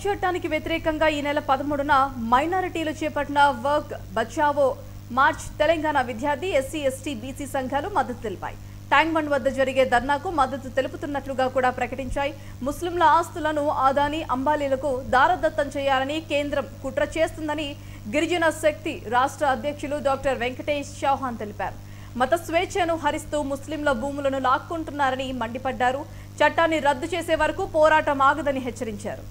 వక్ఫ్ చట్టానికి వ్యతిరేకంగా ఈ నెల 13న మైనారిటీలు చేపట్టిన వర్క్ బచావో మార్చ్ తెలంగాణ విద్యార్థి ఎస్సీ ఎస్టీ బీసీ సంఘాలు మద్దతు తెలిపాయి. ట్యాంక్ బండ్ వద్ద జరిగే ధర్నాకు మద్దతు తెలుపుతున్నట్లుగా కూడా ప్రకటించాయి. ముస్లింల ఆస్తులను అదానీ అంబానీలకు దారదత్తం చేయాలని కేంద్రం కుట్ర చేస్తుందని గిరిజన శక్తి రాష్ట్ర అధ్యక్షులు డాక్టర్ వెంకటేష్ చౌహాన్ తెలిపారు. మత స్వేచ్ఛను హరిస్తూ ముస్లింల భూములను లాక్కుంటున్నారని మండిపడ్డారు. చట్టాన్ని రద్దు చేసే వరకు పోరాటం ఆగదని హెచ్చరించారు.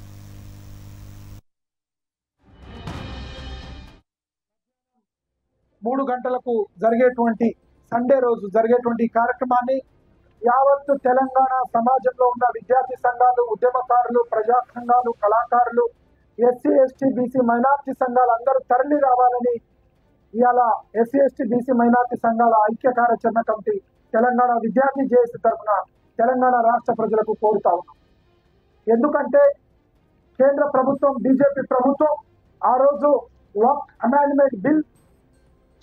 3 గంటలకు జరిగేటువంటి సండే రోజు జరిగేటువంటి కార్యక్రమాన్ని యావత్తు తెలంగాణ సమాజంలో ఉన్న విద్యార్థి సంఘాలు, ఉద్యమకారులు, ప్రజా సంఘాలు, కళాకారులు, ఎస్సీ ఎస్టీ బీసీ మైనార్టీ సంఘాలు అందరూ తరలి రావాలని ఇవాళ ఎస్సీ ఎస్టీ బీసీ మైనార్టీ సంఘాల ఐక్య కార్యాచరణ కమిటీ తెలంగాణ విద్యార్థి జేఏసీ తరఫున తెలంగాణ రాష్ట్ర ప్రజలకు కోరుతా ఉన్నాం. ఎందుకంటే కేంద్ర ప్రభుత్వం, బీజేపీ ప్రభుత్వం ఆ రోజు వక్ఫ్ అమెండ్మెంట్ బిల్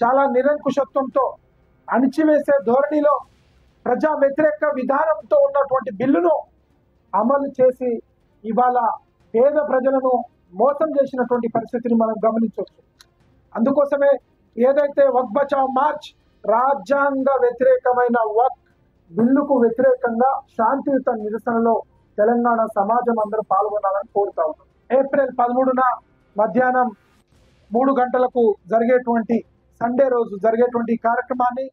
చాలా నిరంకుశత్వంతో అణిచివేసే ధోరణిలో ప్రజా వ్యతిరేక విధానంతో ఉన్నటువంటి బిల్లును అమలు చేసి ఇవాళ పేద ప్రజలను మోసం చేసినటువంటి పరిస్థితిని మనం గమనించవచ్చు. అందుకోసమే ఏదైతే వక్ఫ్ బచావ్ మార్చ్ రాజ్యాంగ వ్యతిరేకమైన వక్ఫ్ బిల్లుకు వ్యతిరేకంగా శాంతియుత నిరసనలో తెలంగాణ సమాజం అందరూ పాల్గొనాలని కోరుతా ఉన్నాం. ఏప్రిల్ 13న మధ్యాహ్నం 3 గంటలకు జరిగేటువంటి సండే రోజు జరిగేటువంటి కార్యక్రమాన్ని